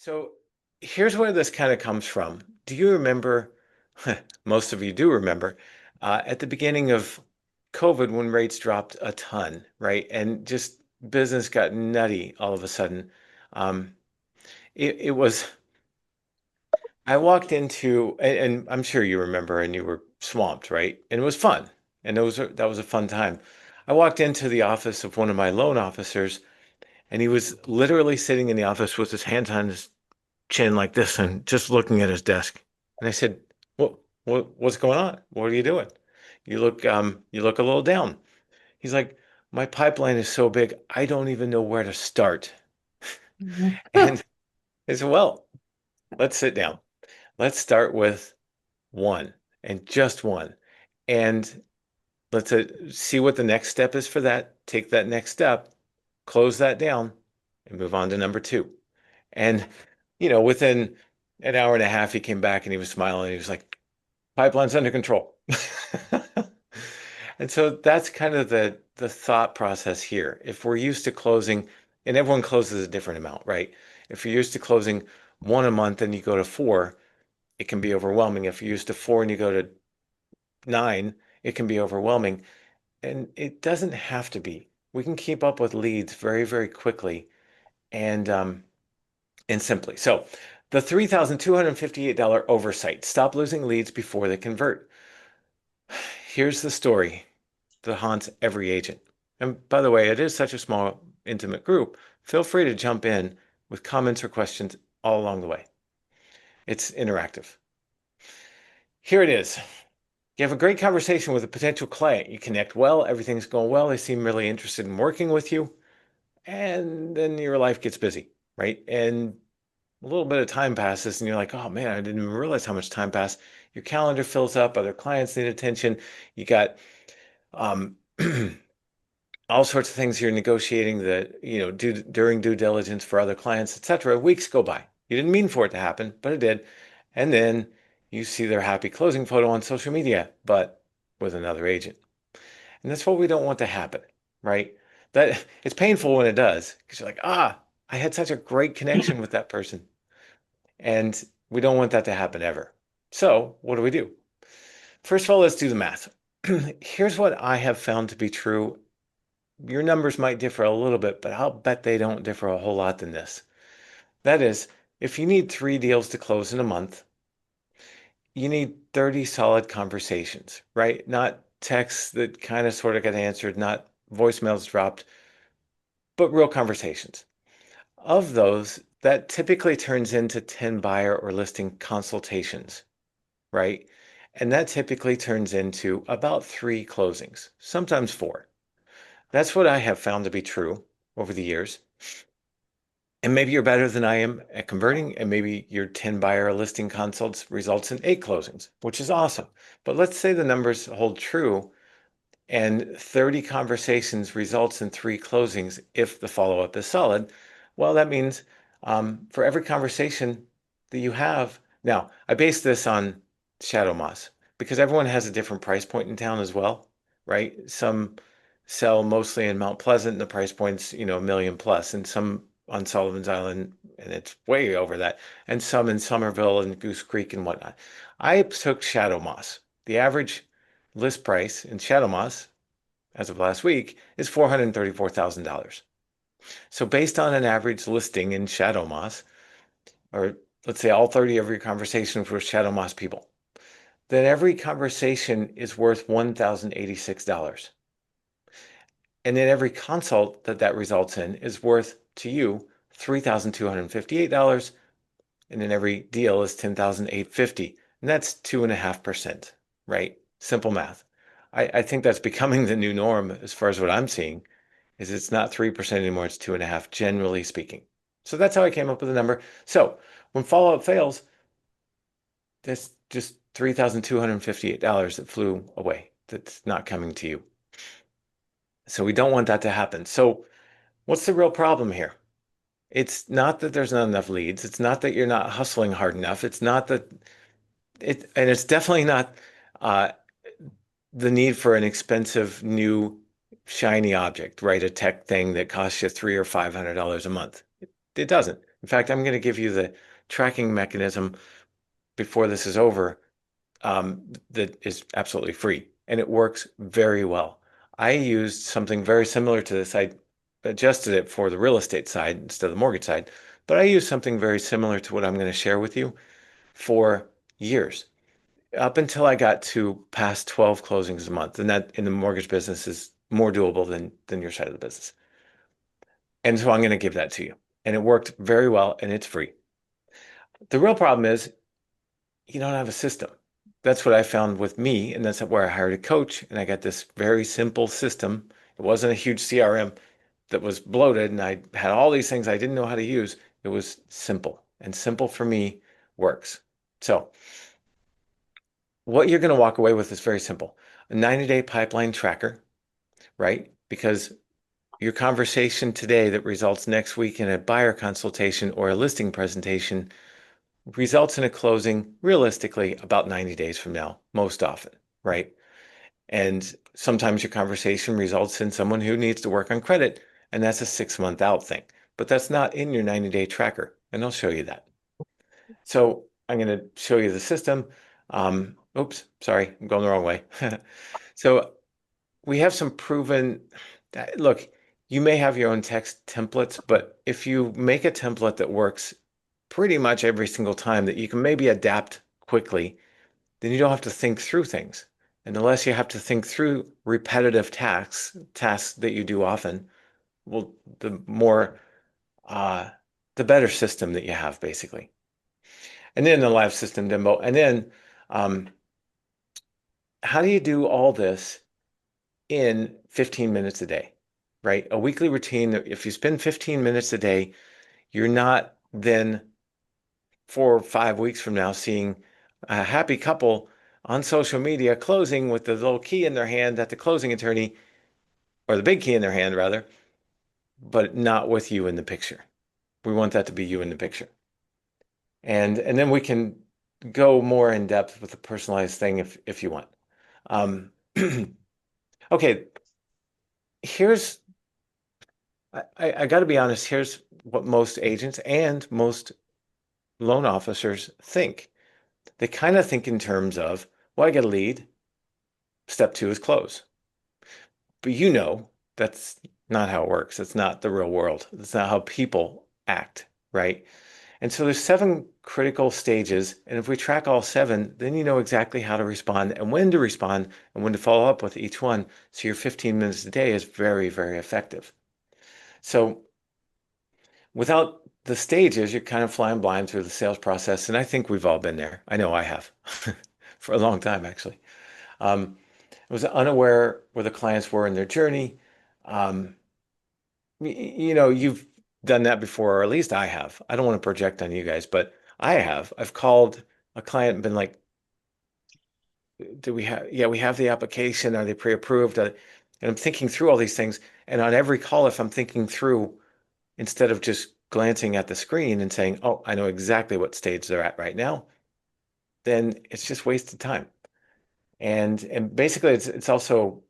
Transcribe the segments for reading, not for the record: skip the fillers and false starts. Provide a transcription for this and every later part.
So here's where this kind of comes from. Do you remember, most of you do remember, at the beginning of COVID when rates dropped a ton, right? And just business got nutty all of a sudden. Um, it was, I walked into, and I'm sure you remember, and you were swamped, right? And it was fun. And that was a fun time. I walked into the office of one of my loan officers, and he was literally sitting in the office with his hands on his chin like this and just looking at his desk. And I said, what's going on? What are you doing? You look a little down. He's like, my pipeline is so big, I don't even know where to start. Mhm. And I said, well, let's sit down. Let's start with one and just one. And let's see what the next step is for that. Take that next step, close that down, and move on to number two. And, within an hour and a half, he came back and he was smiling. He was like, pipeline's under control. And so that's kind of the thought process here. If we're used to closing, and everyone closes a different amount, right? If you're used to closing one a month and you go to four, it can be overwhelming. If you're used to four and you go to nine, it can be overwhelming. And it doesn't have to be. We can keep up with leads very, very quickly and simply. So the $3,258 oversight. Stop losing leads before they convert. Here's the story that haunts every agent. And by the way, it is such a small, intimate group. Feel free to jump in with comments or questions all along the way. It's interactive. Here it is. You have a great conversation with a potential client. You connect well, everything's going well. They seem really interested in working with you. And then your life gets busy, right? And a little bit of time passes, and you're like, oh man, I didn't even realize how much time passed. Your calendar fills up, other clients need attention. You got um, all sorts of things you're negotiating that, during due diligence for other clients, etc. Weeks go by. You didn't mean for it to happen, but it did. And then you see their happy closing photo on social media, but with another agent. And that's what we don't want to happen, right? That it's painful when it does because you're like, I had such a great connection with that person. And we don't want that to happen ever. So what do? First of all, let's do the math. Here's what I have found to be true. Your numbers might differ a little bit, but I'll bet they don't differ a whole lot than this. That is, if you need three deals to close in a month, you need 30 solid conversations, right? Not texts that kind of sort of get answered, not voicemails dropped, but real conversations. Of those, that typically turns into 10 buyer or listing consultations, right? And that typically turns into about three closings, sometimes four. That's what I have found to be true over the years. And maybe you're better than I am at converting, and maybe your 10 buyer listing consults results in eight closings, which is awesome. But let's say the numbers hold true and 30 conversations results in three closings if the follow-up is solid. Well, that means for every conversation that you have, now I base this on Shadow Moss because everyone has a different price point in town as well, right? Some sell mostly in Mount Pleasant and the price point's, a million plus, and some on Sullivan's Island and it's way over that, and some in Somerville and Goose Creek and whatnot. I took Shadow Moss. The average list price in Shadow Moss as of last week is $434,000. So based on an average listing in Shadow Moss, or let's say all 30 of your conversations were Shadow Moss people, then every conversation is worth $1,086. And then every consult that results in is worth to you $3,258. And then every deal is $10,850. And that's 2.5%, right? Simple math. I think that's becoming the new norm as far as what I'm seeing, is it's not 3% anymore, it's 2.5%, generally speaking. So that's how I came up with the number. So when follow-up fails, that's just $3,258 that flew away. That's not coming to you. So we don't want that to happen. So what's the real problem here? It's not that there's not enough leads. It's not that you're not hustling hard enough. It's not that and it's definitely not uh, the need for an expensive new shiny object, right? A tech thing that costs you $300 or $500 a month. It doesn't. In fact, I'm going to give you the tracking mechanism before this is over, that is absolutely free, and it works very well. I used something very similar to this. I adjusted it for the real estate side instead of the mortgage side, but I used something very similar to what I'm going to share with you for years, up until I got to past 12 closings a month. And that in the mortgage business is more doable than your side of the business. And so I'm going to give that to you. And it worked very well, and it's free. The real problem is you don't have a system. That's what I found with me, and that's where I hired a coach, and I got this very simple system. It wasn't a huge CRM that was bloated, and I had all these things I didn't know how to use. It was simple, and simple for me works. So what you're going to walk away with is very simple. A 90-day pipeline tracker, right? Because your conversation today that results next week in a buyer consultation or a listing presentation results in a closing realistically about 90 days from now, most often, right? And sometimes your conversation results in someone who needs to work on credit, and that's a 6 month out thing. But that's not in your 90-day tracker, and I'll show you that. So I'm going to show you the system. Oops, sorry, I'm going the wrong way. So we have some proven, look, you may have your own text templates, but if you make a template that works pretty much every single time that you can maybe adapt quickly, then you don't have to think through things. And the less you have to think through repetitive tasks that you do often, well, the more, uh, the better system that you have, basically. And then the live system demo. And then, um, how do you do all this in 15 minutes a day, right? A weekly routine. If you spend 15 minutes a day, you're not then 4 or 5 weeks from now seeing a happy couple on social media closing with the little key in their hand at the closing attorney, or the big key in their hand rather, but not with you in the picture. We want that to be you in the picture. And then we can go more in depth with the personalized thing if you want. Um, okay, here's I got to be honest, here's what most agents and most loan officers think. They kind of think in terms of, well, I get a lead, step two is close. But you know that's not how it works. It's not the real world. It's not how people act, right? And so there's 7 critical stages, and if we track all 7, then you know exactly how to respond and when to respond and when to follow up with each one. So your 15 minutes a day is very, very effective. So without the stages, you're kind of flying blind through the sales process. And I think we've all been there. I know I have for a long time, actually. I was unaware where the clients were in their journey. Um, you've done that before, or at least I have. I don't want to project on you guys, but I have. I've called a client and been like, do we have, yeah, we have the application. Are they pre-approved? And I'm thinking through all these things. And on every call, if I'm thinking through, instead of just glancing at the screen and saying, oh, I know exactly what stage they're at right now, then it's just wasted time. And basically it's also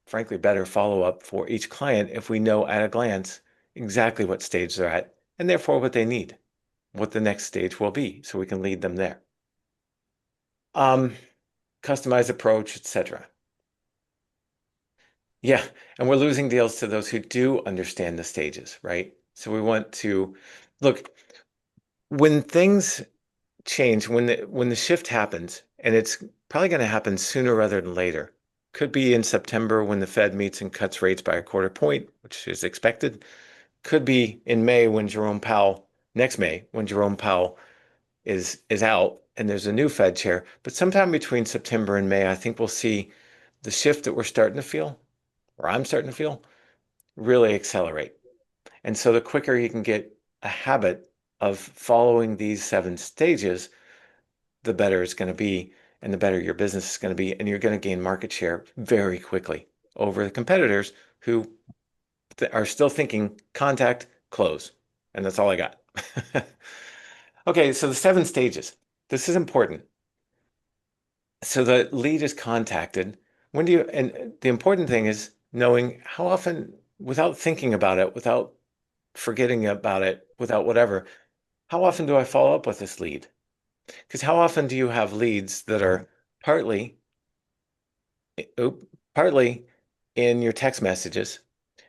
frankly better follow-up for each client if we know at a glance exactly what stage they're at and therefore what they need, what the next stage will be, so we can lead them there. Um, Customized approach, etc. Yeah, and we're losing deals to those who do understand the stages, right? So we want to look when things change, when the shift happens, and it's probably going to happen sooner rather than later. Could be in September when the Fed meets and cuts rates by a quarter point, which is expected. Could be in May when Jerome Powell, next May, when Jerome Powell is out and there's a new Fed chair. But sometime between September and May, I think we'll see the shift that we're starting to feel, or I'm starting to feel, really accelerate. And so the quicker you can get a habit of following these 7 stages, the better it's going to be and the better your business is going to be. And you're going to gain market share very quickly over the competitors who are still thinking contact, close. And that's all I got. Okay, so the 7 stages. This is important. So the lead is contacted. When do you, and the important thing is knowing how often, without thinking about it, without forgetting about it without whatever. How often do I follow up with this lead? Because how often do you have leads that are partly, oop, partly in your text messages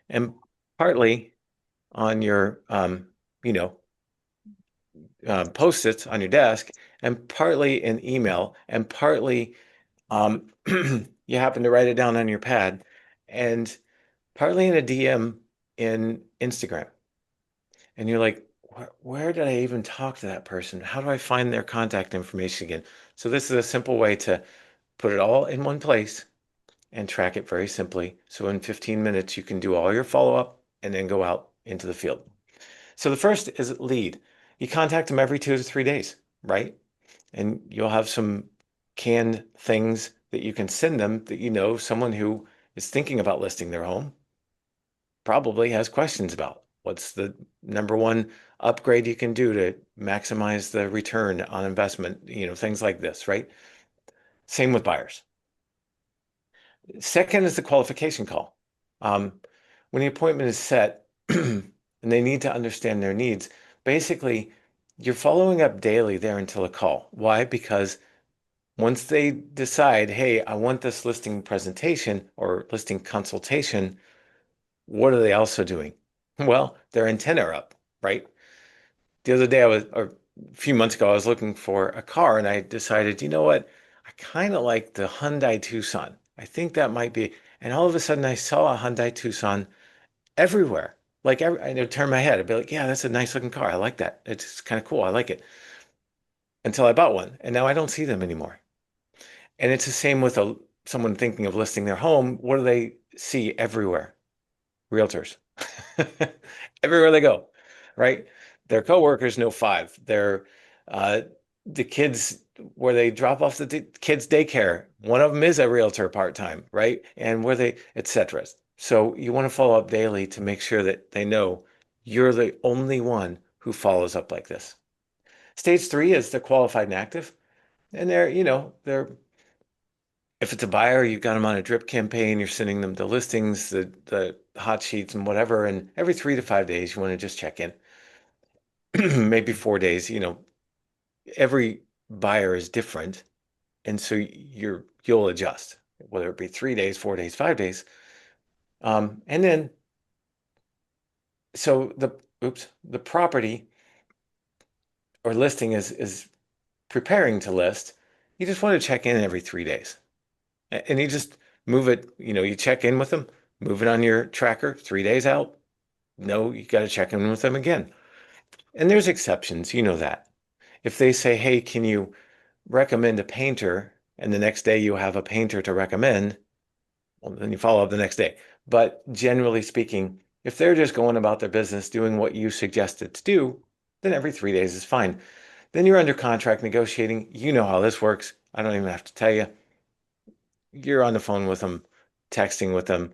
and partly on your, you know, post-its on your desk, and partly in email, and partly you happen to write it down on your pad, and partly in a DM in Instagram. And you're like, where did I even talk to that person? How do I find their contact information again? So this is a simple way to put it all in one place and track it very simply. So in 15 minutes, you can do all your follow-up and then go out into the field. So the first is lead. You contact them every 2 to 3 days, right? And you'll have some canned things that you can send them that you know someone who is thinking about listing their home probably has questions about. What's the number one upgrade you can do to maximize the return on investment? Things like this, right? Same with buyers. Second is the qualification call. When the appointment is set and they need to understand their needs, basically you're following up daily there until a call. Why? Because once they decide, hey, I want this listing presentation or listing consultation, what are they also doing? Well, their antenna are up, right? The other day or a few months ago, I was looking for a car and I decided, you know what? I kind of like the Hyundai Tucson. I think that might be. And all of a sudden I saw a Hyundai Tucson everywhere. Like I'd turn my head. I'd be like, yeah, that's a nice looking car. I like that. It's kind of cool. I like it. Until I bought one. And now I don't see them anymore. And it's the same with someone thinking of listing their home. What do they see everywhere? Realtors. Everywhere they go, right? Their coworkers know five. Uh, the kids where they drop off the kids' daycare. One of them is a realtor part-time, right? And where they, etc. So you want to follow up daily to make sure that they know you're the only one who follows up like this. Stage three is the qualified and active. And they're if it's a buyer, you've got them on a drip campaign, you're sending them the listings, the hot sheets and whatever. And every 3 to 5 days, you want to just check in. Maybe 4 days, every buyer is different. And so you'll adjust, whether it be 3 days, 4 days, 5 days. And then, so the property or listing is preparing to list. You just want to check in every 3 days. And you just move it, you check in with them, move it on your tracker 3 days out. No, you got to check in with them again. And there's exceptions, you know that. If they say, hey, can you recommend a painter? And the next day you have a painter to recommend, well, then you follow up the next day. But generally speaking, if they're just going about their business doing what you suggested to do, then every 3 days is fine. Then you're under contract negotiating. You know how this works. I don't even have to tell you. You're on the phone with them, texting with them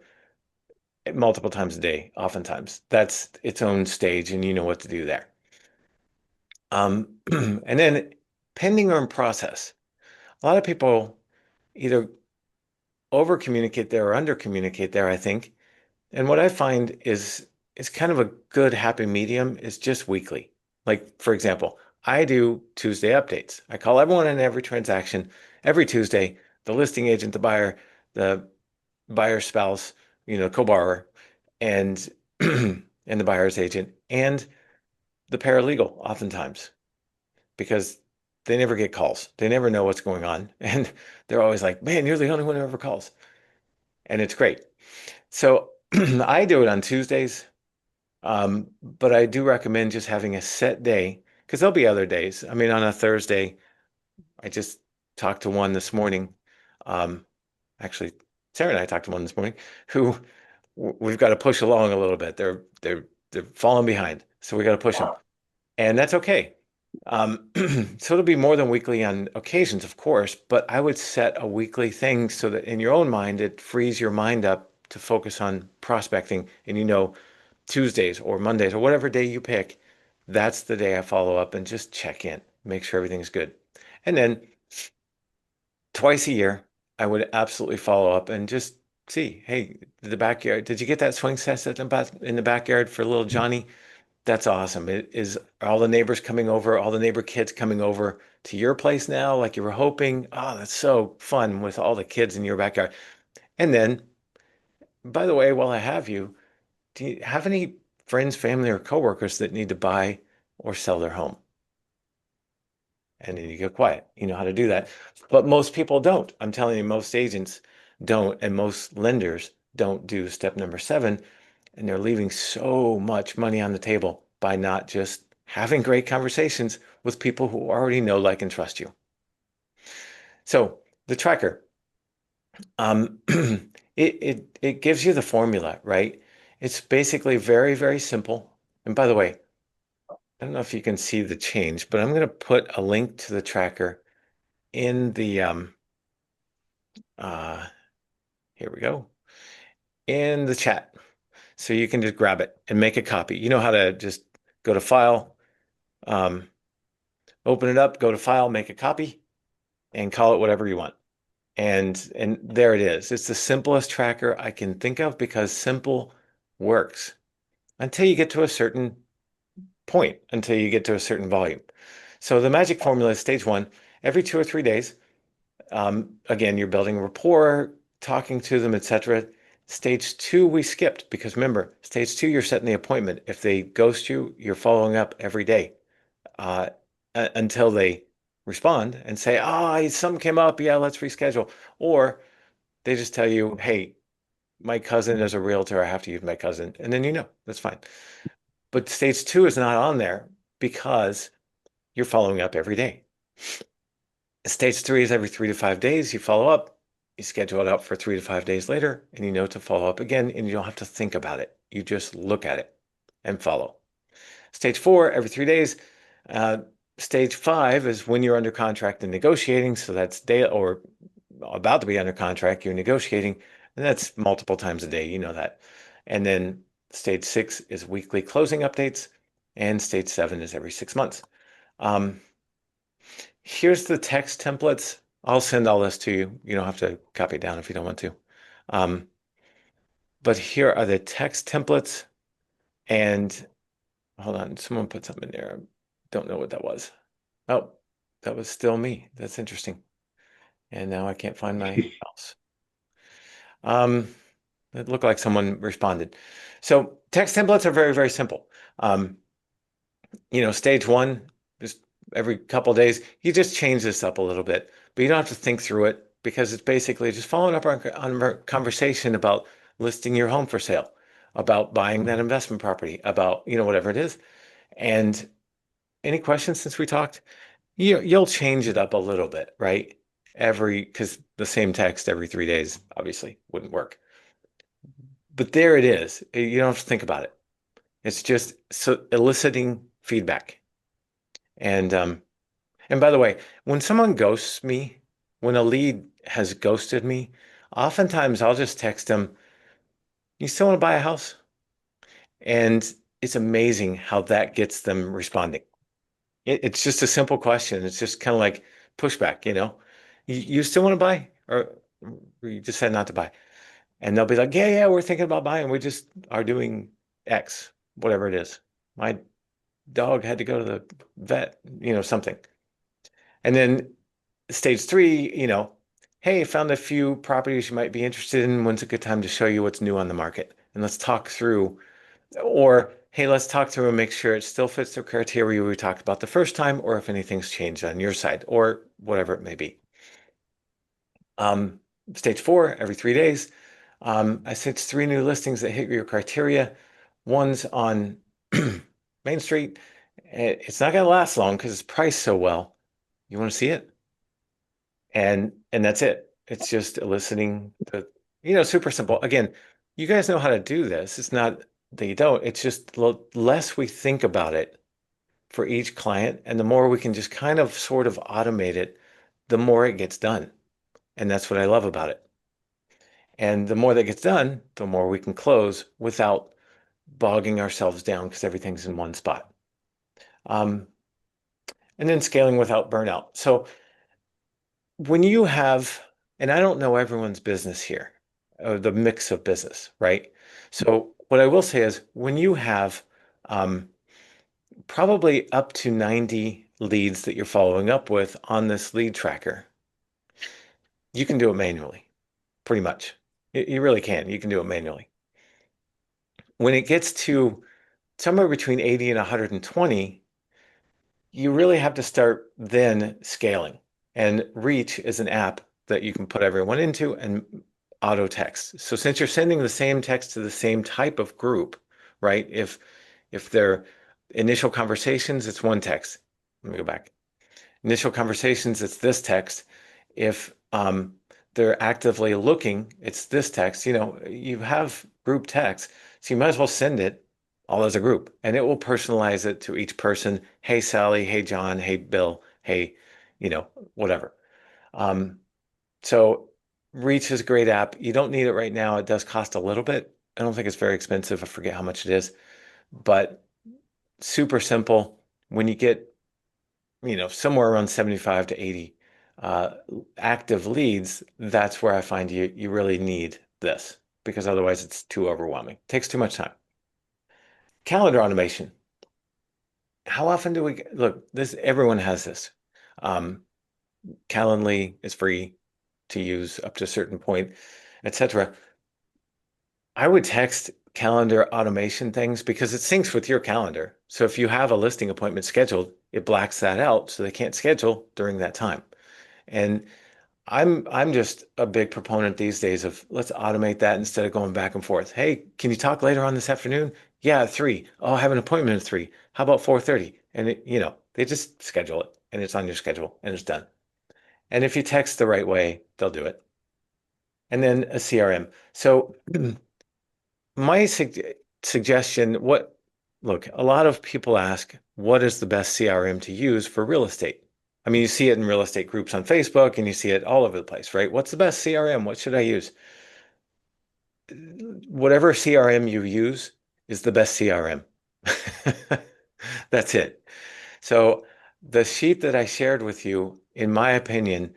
multiple times a day, oftentimes. That's its own stage, and you know what to do there. And then pending or in process. A lot of people either over communicate there or under communicate there, I think. And what I find is kind of a good happy medium is just weekly. Like, for example, I do Tuesday updates. I call everyone in every transaction every Tuesday, the listing agent, the buyer's spouse, co-borrower, and and the buyer's agent, and the paralegal oftentimes, because they never get calls. They never know what's going on. And they're always like, man, you're the only one who ever calls. And it's great. So I do it on Tuesdays. But I do recommend just having a set day because there'll be other days. I mean, on a Thursday, I just talked to one this morning. Um, Actually, Sarah and I talked to one this morning who we've got to push along a little bit. They're falling behind, so we got to push them, and that's okay. So it'll be more than weekly on occasions, of course, but I would set a weekly thing so that in your own mind, it frees your mind up to focus on prospecting. And Tuesdays or Mondays or whatever day you pick, that's the day I follow up and just check in, make sure everything's good. And then twice a year, I would absolutely follow up and just see, hey, the backyard, did you get that swing set in the backyard for little Johnny? That's awesome. Is all the neighbors coming over, all the neighbor kids coming over to your place now, like you were hoping? Oh, that's so fun with all the kids in your backyard. And then, by the way, while I have you, do you have any friends, family, or coworkers that need to buy or sell their home? And then you get quiet. You know how to do that. But most people don't. I'm telling you, most agents don't, and most lenders don't do step number seven. And they're leaving so much money on the table by not just having great conversations with people who already know, like, and trust you. So the tracker, it gives you the formula, right? It's basically very, very simple. And by the way, I don't know if you can see the change, but I'm going to put a link to the tracker in the uh, here we go, in the chat. So you can just grab it and make a copy. You know how to just go to File, um, open it up, go to File, make a copy, and call it whatever you want. And there it is. It's the simplest tracker I can think of because simple works until you get to a certain point, until you get to a certain volume. So the magic formula is stage one, every 2 or 3 days. Again, you're building rapport, talking to them, etc. Stage two, we skipped because remember, stage two, you're setting the appointment. If they ghost you, you're following up every day uh, until they respond and say, "Ah, something came up. Yeah, let's reschedule." Or they just tell you, "Hey, my cousin is a realtor. I have to use my cousin," and then you know that's fine. But stage two is not on there because you're following up every day. Stage three is every 3 to 5 days. You follow up, you schedule it out for 3 to 5 days later, and you know to follow up again, and you don't have to think about it. You just look at it and follow. Stage four, every 3 days. Uh, Stage five is when you're under contract and negotiating. So that's day or about to be under contract, you're negotiating, and that's multiple times a day. You know that. And then stage six is weekly closing updates, and stage seven is every 6 months. Um, Here's the text templates. I'll send all this to you. You don't have to copy it down if you don't want to. Um, but here are the text templates. And hold on, someone put something in there. I don't know what that was. Oh, that was still me. That's interesting. And now I can't find my mouse. It looked like someone responded. So text templates are very, very simple. Um, Stage one, just every couple of days, you just change this up a little bit, but you don't have to think through it because it's basically just following up on our conversation about listing your home for sale, about buying that investment property, about, whatever it is. And any questions since we talked? You'll change it up a little bit, right? Because the same text every 3 days obviously wouldn't work. But there it is. You don't have to think about it. It's just so eliciting feedback. And by the way, when someone ghosts me, when a lead has ghosted me, oftentimes I'll just text them, "You still want to buy a house?" And it's amazing how that gets them responding. It's just a simple question. It's just kind of like pushback. You still want to buy? Or you just said not to buy. And they'll be like, "Yeah, yeah, we're thinking about buying. We just are doing X, whatever it is. My dog had to go to the vet, something." And then stage three, hey, found a few properties you might be interested in. When's a good time to show you what's new on the market? And let's talk through, or hey, let's talk through and make sure it still fits the criteria we talked about the first time, or if anything's changed on your side, or whatever it may be. Um, Stage four, every 3 days. I sent 3 new listings that hit your criteria. One's on Main Street. It's not going to last long because it's priced so well. You want to see it? And that's it. It's just eliciting super simple. Again, you guys know how to do this. It's not that you don't. It's just the less we think about it for each client, and the more we can just kind of sort of automate it, the more it gets done. And that's what I love about it. And the more that gets done, the more we can close without bogging ourselves down because everything's in one spot. Um, and then scaling without burnout. So when you have, and I don't know everyone's business here, the mix of business, right? So what I will say is when you have probably up to 90 leads that you're following up with on this lead tracker. You can do it manually, pretty much. You really can. You can do it manually. When it gets to somewhere between 80 and 120, you really have to start then scaling. And Reach is an app that you can put everyone into and auto text. So since you're sending the same text to the same type of group, right? If they're initial conversations, it's one text. Let me go back. Initial conversations, it's this text. If they're actively looking, it's this text. You have group text, so you might as well send it all as a group, and it will personalize it to each person. Hey, Sally. Hey, John. Hey, Bill. Hey, whatever. Um, so Reach is a great app. You don't need it right now. It does cost a little bit. I don't think it's very expensive. I forget how much it is, but super simple. When you get somewhere around 75 to 80 uh, active leads, that's where I find you really need this because otherwise it's too overwhelming. It takes too much time. Calendar automation. How often do we look? This everyone has this. Um, Calendly is free to use up to a certain point, etc. I would text calendar automation things because it syncs with your calendar. So if you have a listing appointment scheduled, it blacks that out so they can't schedule during that time. And I'm just a big proponent these days of let's automate that instead of going back and forth. Hey, can you talk later on this afternoon? Yeah, at 3. Oh, I have an appointment at 3. How about 4:30? And they just schedule it and it's on your schedule and it's done. And if you text the right way, they'll do it. And then a CRM. So my suggestion, look, a lot of people ask, what is the best CRM to use for real estate? I mean, you see it in real estate groups on Facebook and you see it all over the place, right? What's the best CRM? What should I use? Whatever CRM you use is the best CRM. That's it. So the sheet that I shared with you, in my opinion,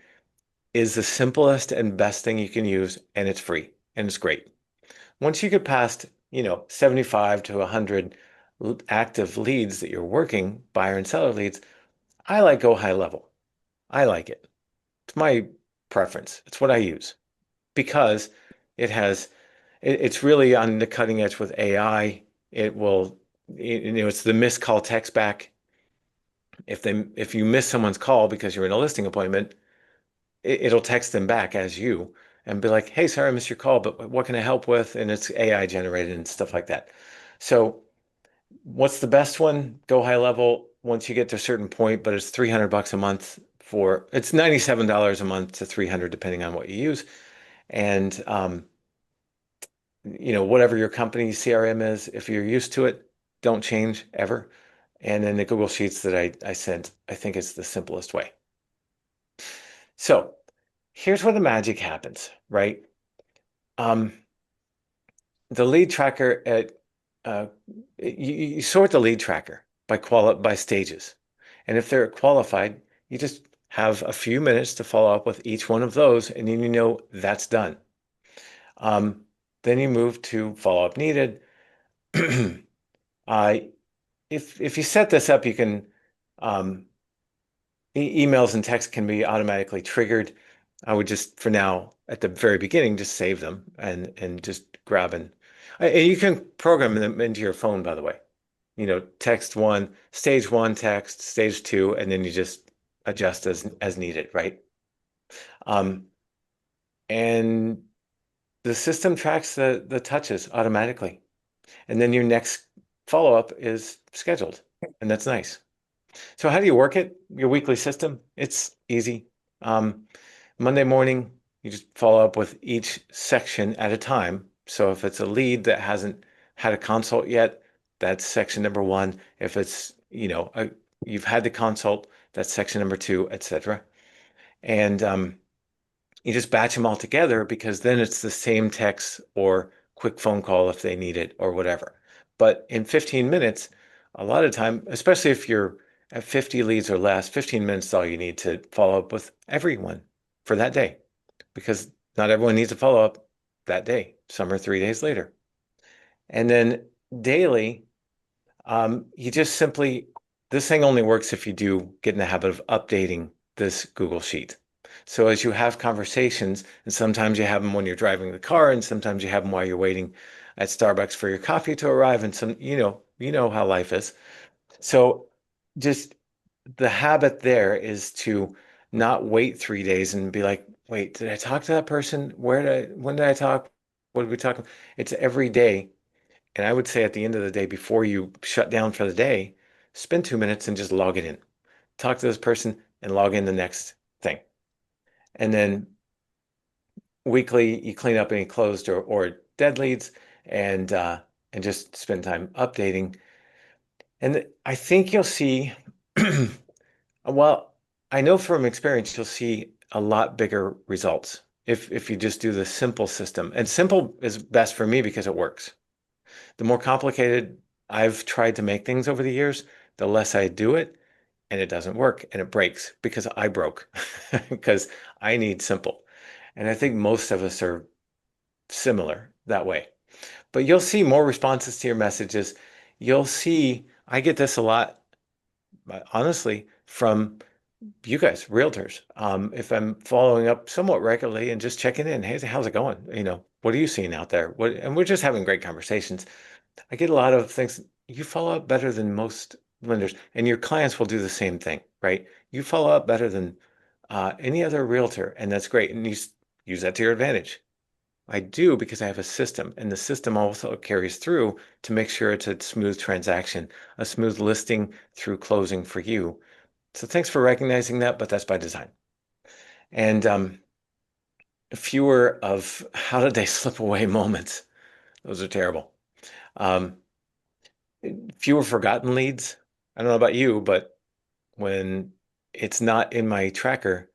is the simplest and best thing you can use, and it's free and it's great. Once you get past, 75 to 100 active leads that you're working, buyer and seller leads, I like Go High Level. I like it. It's my preference. It's what I use because it has, it's really on the cutting edge with AI. It will, it's the missed call text back. If you miss someone's call because you're in a listing appointment, it'll text them back as you and be like, "Hey, sorry, I missed your call, but what can I help with?" And it's AI generated and stuff like that. So what's the best one? Go High Level once you get to a certain point, but it's 300 bucks a month it's $97 a month to 300 depending on what you use. And whatever your company's CRM is, if you're used to it, don't change ever. And then the Google Sheets that I sent, I think is the simplest way. So here's where the magic happens, right? Um, the lead tracker uh, you sort the lead tracker by stages. And if they're qualified, you just have a few minutes to follow up with each one of those, and then that's done. Then you move to follow up needed. uh, if you set this up, you can um, emails and text can be automatically triggered. I would just, for now, at the very beginning, just save them and just grab and you can program them into your phone, by the way. Text one, stage one text, stage two, and then you just adjust as needed, right? Um, and the system tracks the touches automatically. And then your next follow-up is scheduled, and that's nice. So how do you work it? Your weekly system? It's easy. Um, Monday morning, you just follow up with each section at a time. So if it's a lead that hasn't had a consult yet, that's section number one. If it's, you've had the consult, that's section number two, etc. And you just batch them all together because then it's the same text or quick phone call if they need it or whatever. But in 15 minutes, a lot of time, especially if you're at 50 leads or less, 15 minutes is all you need to follow up with everyone for that day because not everyone needs a follow up that day. Some are 3 days later. And then daily, you just simply this thing only works if you do get in the habit of updating this Google Sheet. So as you have conversations, and sometimes you have them when you're driving the car, and sometimes you have them while you're waiting at Starbucks for your coffee to arrive, and some, you know how life is. So just the habit there is to not wait 3 days and be like, wait, did I talk to that person? When did I talk? What did we talk? It's every day. And I would say at the end of the day, before you shut down for the day, spend 2 minutes and just log it in. Talk to this person and log in the next thing. And then weekly, you clean up any closed or dead leads and just spend time updating. And I think you'll see, well, I know from experience you'll see a lot bigger results if you just do the simple system. And simple is best for me because it works. The more complicated I've tried to make things over the years, the less I do it, and it doesn't work and it breaks because I broke because I need simple. And I think most of us are similar that way. But you'll see more responses to your messages. You'll see, I get this a lot, honestly, from you guys, realtors. If I'm following up somewhat regularly and just checking in, hey, how's it going? What are you seeing out there? And we're just having great conversations. I get a lot of things. You follow up better than most lenders, and your clients will do the same thing, right? You follow up better than any other realtor, and that's great. And you use that to your advantage. I do because I have a system, and the system also carries through to make sure it's a smooth transaction, a smooth listing through closing for you. So thanks for recognizing that, but that's by design. And fewer of how did they slip away moments. Those are terrible. Um, Fewer forgotten leads. I don't know about you, but when it's not in my tracker,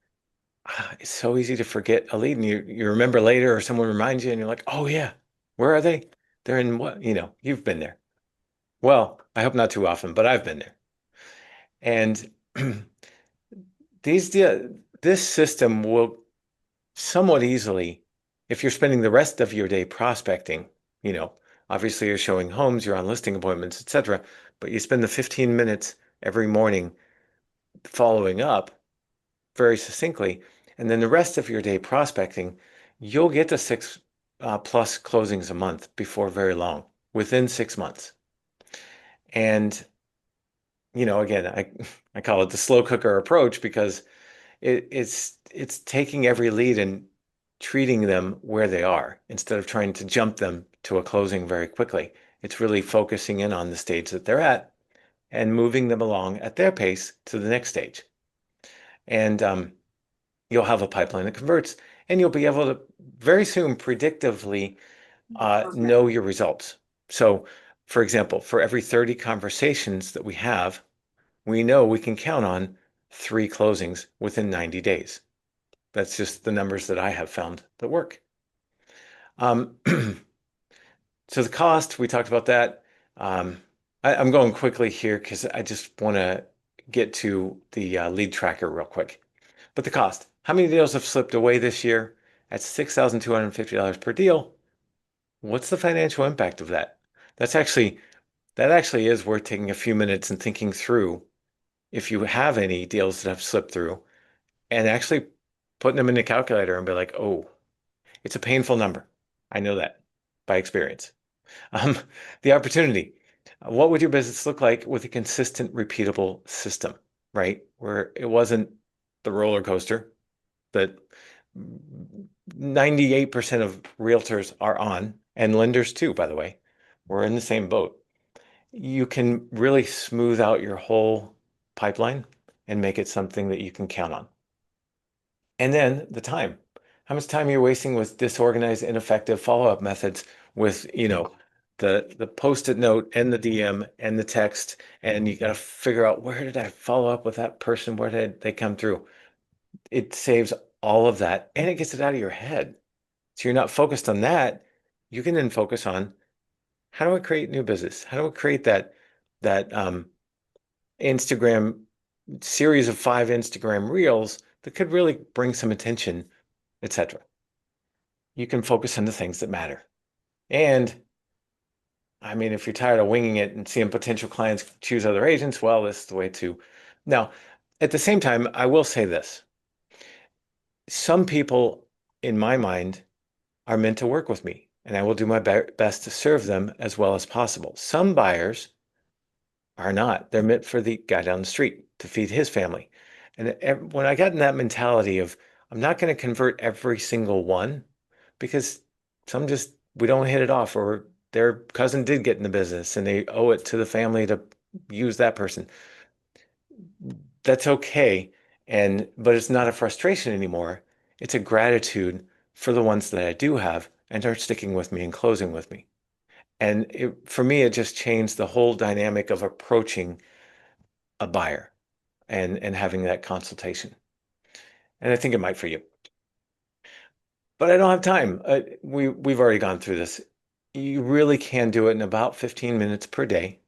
it's so easy to forget a lead and you remember later or someone reminds you and you're like, oh yeah, where are they? They're in what? You've been there. Well, I hope not too often, but I've been there. And these this system will somewhat easily, if you're spending the rest of your day prospecting, you know, obviously you're showing homes, you're on listing appointments, etc., but you spend the 15 minutes every morning following up very succinctly, and then the rest of your day prospecting, you'll get to six plus closings a month before very long, within 6 months. And, again, I call it the slow cooker approach because it's taking every lead and treating them where they are instead of trying to jump them to a closing very quickly. It's really focusing in on the stage that they're at and moving them along at their pace to the next stage. And you'll have a pipeline that converts, and you'll be able to very soon predictively know your results. So, for example, for every 30 conversations that we have, we know we can count on 3 closings within 90 days. That's just the numbers that I have found that work. So the cost, we talked about that. I'm going quickly here because I just want to get to the lead tracker real quick. But the cost, how many deals have slipped away this year at $6,250 per deal? What's the financial impact of that? That actually is worth taking a few minutes and thinking through if you have any deals that have slipped through and actually putting them in the calculator and be like, oh, it's a painful number. I know that by experience. Um, the opportunity. What would your business look like with a consistent, repeatable system, right? Where it wasn't the roller coaster that 98% of realtors are on, and lenders too, by the way. We're in the same boat. You can really smooth out your whole pipeline and make it something that you can count on. And then the time. How much time you're wasting with disorganized, ineffective follow-up methods with, the post-it note and the DM and the text, and you got to figure out where did I follow up with that person? Where did they come through? It saves all of that and it gets it out of your head. So you're not focused on that. You can then focus on how do I create new business? How do I create that Instagram series of 5 Instagram reels that could really bring some attention, etc. You can focus on the things that matter. And I mean, if you're tired of winging it and seeing potential clients choose other agents, well, this is the way to. Now, at the same time, I will say this. Some people, in my mind, are meant to work with me, and I will do my best to serve them as well as possible. Some buyers are not. They're meant for the guy down the street to feed his family. And when I got in that mentality of I'm not going to convert every single one because some just we don't hit it off or their cousin did get in the business and they owe it to the family to use that person. That's okay. And but it's not a frustration anymore. It's a gratitude for the ones that I do have and are sticking with me and closing with me. And for me, it just changed the whole dynamic of approaching a buyer and having that consultation. And I think it might for you. But I don't have time. We've already gone through this. You really can do it in about 15 minutes per day,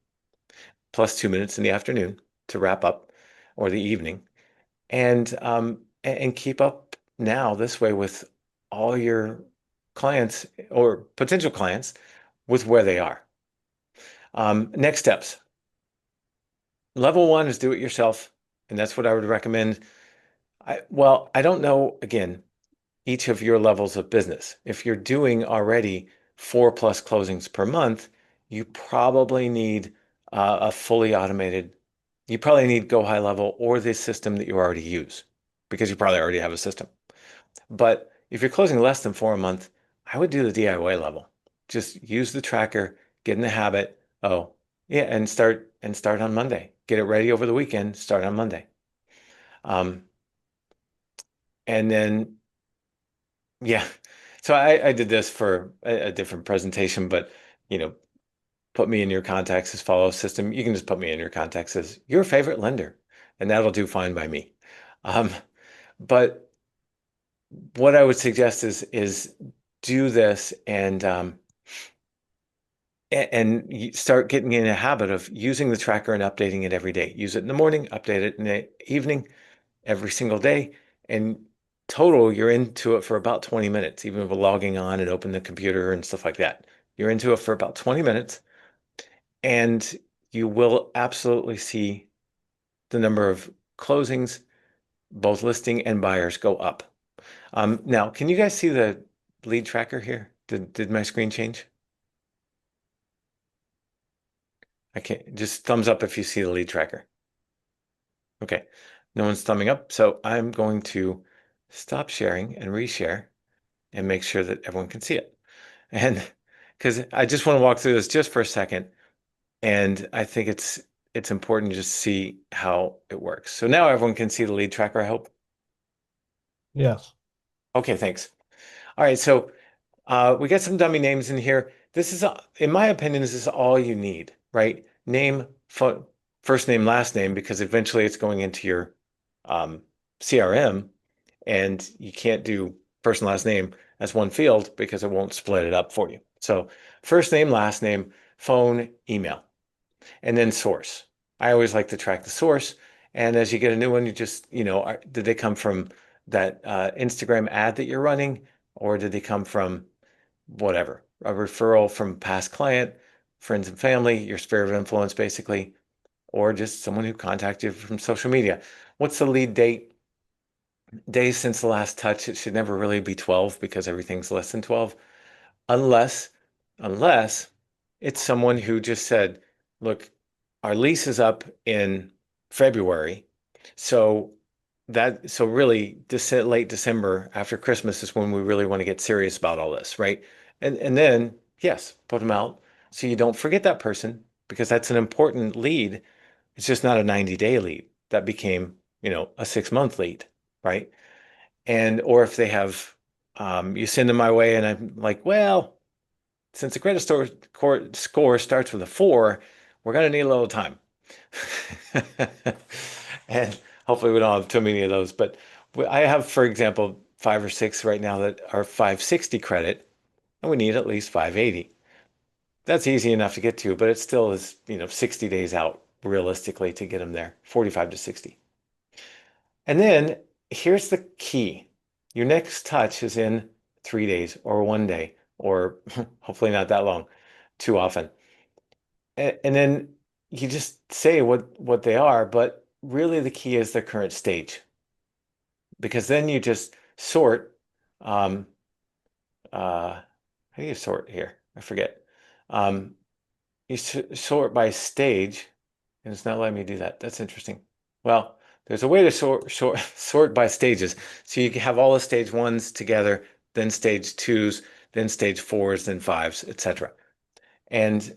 plus 2 minutes in the afternoon to wrap up, or the evening, and keep up now this way with all your clients or potential clients with where they are. Next steps. Level one is do it yourself, and that's what I would recommend. Well, I don't know, again, each of your levels of business. If you're doing already 4+ closings per month, you probably need a fully automated, you probably need Go High Level or the system that you already use because you probably already have a system. But if you're closing less than 4 a month, I would do the DIY level. Just use the tracker, get in the habit. Oh, yeah, and start on Monday. Get it ready over the weekend, start on Monday. Um, and then Yeah. So I did this for a different presentation, but you know, put me in your contacts as follow system. You can just put me in your contacts as your favorite lender, and that'll do fine by me. Um, but what I would suggest is do this and you start getting in a habit of using the tracker and updating it every day. Use it in the morning, update it in the evening, every single day. And total, you're into it for about 20 minutes, even with logging on and open the computer and stuff like that. You're into it for about 20 minutes, and you will absolutely see the number of closings, both listing and buyers, go up. Now, can you guys see the lead tracker here? Did my screen change? I can't, just thumbs up if you see the lead tracker. Okay, no one's thumbing up, so I'm going to stop sharing and reshare and make sure that everyone can see it. And because I just want to walk through this just for a second, and I think it's important to just see how it works. So now everyone can see the lead tracker, I hope. Yes. Okay, thanks. All right, so we got some dummy names in here. This is, in my opinion, this is all you need, right? Name, first name, last name, because eventually it's going into your um, CRM, and you can't do first and last name as one field because it won't split it up for you. So first name, last name, phone, email, and then source. I always like to track the source. And as you get a new one, you just, did they come from that Instagram ad that you're running, or did they come from whatever, a referral from past client, friends and family, your sphere of influence, basically, or just someone who contacted you from social media? What's the lead date? Days since the last touch. It should never really be 12 because everything's less than 12, unless unless it's someone who just said, look, our lease is up in February, so really late December after Christmas is when we really want to get serious about all this, right? And then yes, put them out so you don't forget that person because that's an important lead. It's just not a 90-day lead. That became, a 6-month lead, right? And or if they have you send them my way and I'm like, well, since the score starts with a 4, we're going to need a little time. And hopefully we don't have too many of those. But I have, for example, 5 or 6 right now that are 560 credit, and we need at least 580. That's easy enough to get to, but it still is, 60 days out realistically to get them there, 45 to 60. And then here's the key. Your next touch is in 3 days or one day, or hopefully not that long, too often. and then you just say what they are, but really the key is the current stage because then you just sort. Um, how do you sort here? I forget. Um, you sort by stage, and it's not letting me do that. That's interesting. Well, there's a way to sort by stages. So you can have all the stage ones together, then stage twos, then stage fours, then fives, etc. And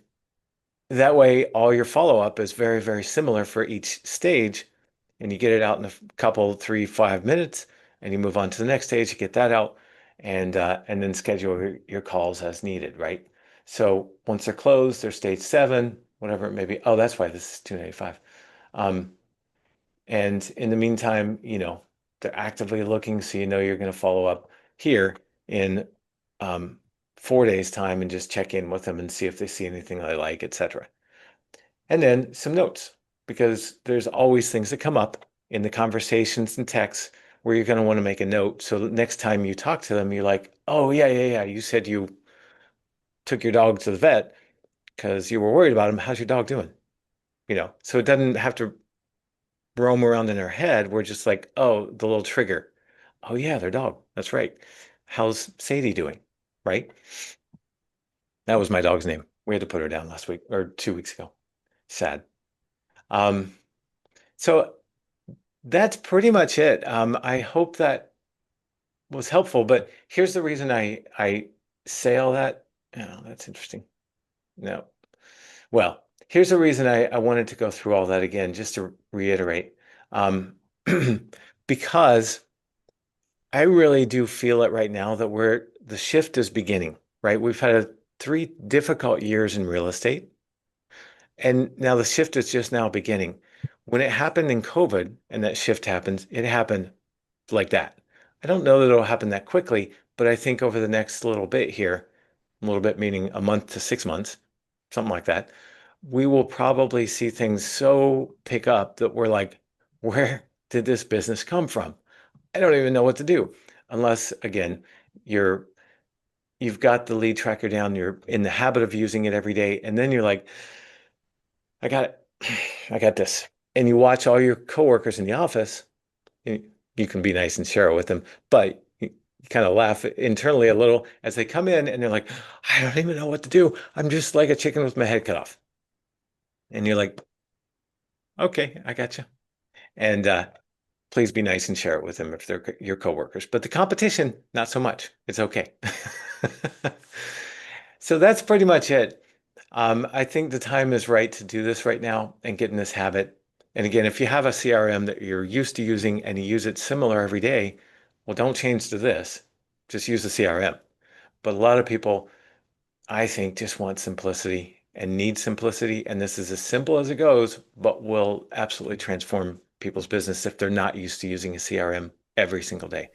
that way, all your follow-up is very, very similar for each stage, and you get it out in a couple, 3, 5 minutes, and you move on to the next stage, you get that out, and then schedule your calls as needed, right? So once they're closed, they're stage seven, whatever it may be. Oh, that's why this is 295. Um, and in the meantime, they're actively looking, so you know you're going to follow up here in 4 days' time and just check in with them and see if they see anything they like, etc. And then some notes, because there's always things that come up in the conversations and texts where you're going to want to make a note. So that next time you talk to them, you're like, oh, yeah, yeah, yeah. You said you took your dog to the vet because you were worried about him. How's your dog doing? So it doesn't have to roam around in their head. We're just like, oh, the little trigger. Oh, yeah, their dog. That's right. How's Sadie doing? Right? That was my dog's name. We had to put her down last week or 2 weeks ago. Sad. Um, so that's pretty much it. I hope that was helpful, but here's the reason I say all that. Oh, that's interesting. No. Well, here's the reason I wanted to go through all that again, just to reiterate. Um, because I really do feel it right now that the shift is beginning, right? We've had 3 difficult years in real estate, and now the shift is just now beginning. When it happened in COVID and that shift happens, it happened like that. I don't know that it'll happen that quickly, but I think over the next little bit here, a little bit meaning a month to 6 months, something like that, we will probably see things so pick up that we're like, where did this business come from? I don't even know what to do. Unless, again, you're you've got the lead tracker down, you're in the habit of using it every day, and then you're like, I got it. I got this. And you watch all your coworkers in the office. You can be nice and share it with them, but you kind of laugh internally a little as they come in and they're like, I don't even know what to do. I'm just like a chicken with my head cut off. And you're like, okay, I got you. And please be nice and share it with them if they're your coworkers. But the competition, not so much. It's okay. So that's pretty much it. I think the time is right to do this right now and get in this habit. And again, if you have a CRM that you're used to using and you use it similar every day, well, don't change to this. Just use the CRM. But a lot of people, I think, just want simplicity and need simplicity. And this is as simple as it goes, but will absolutely transform people's business if they're not used to using a CRM every single day.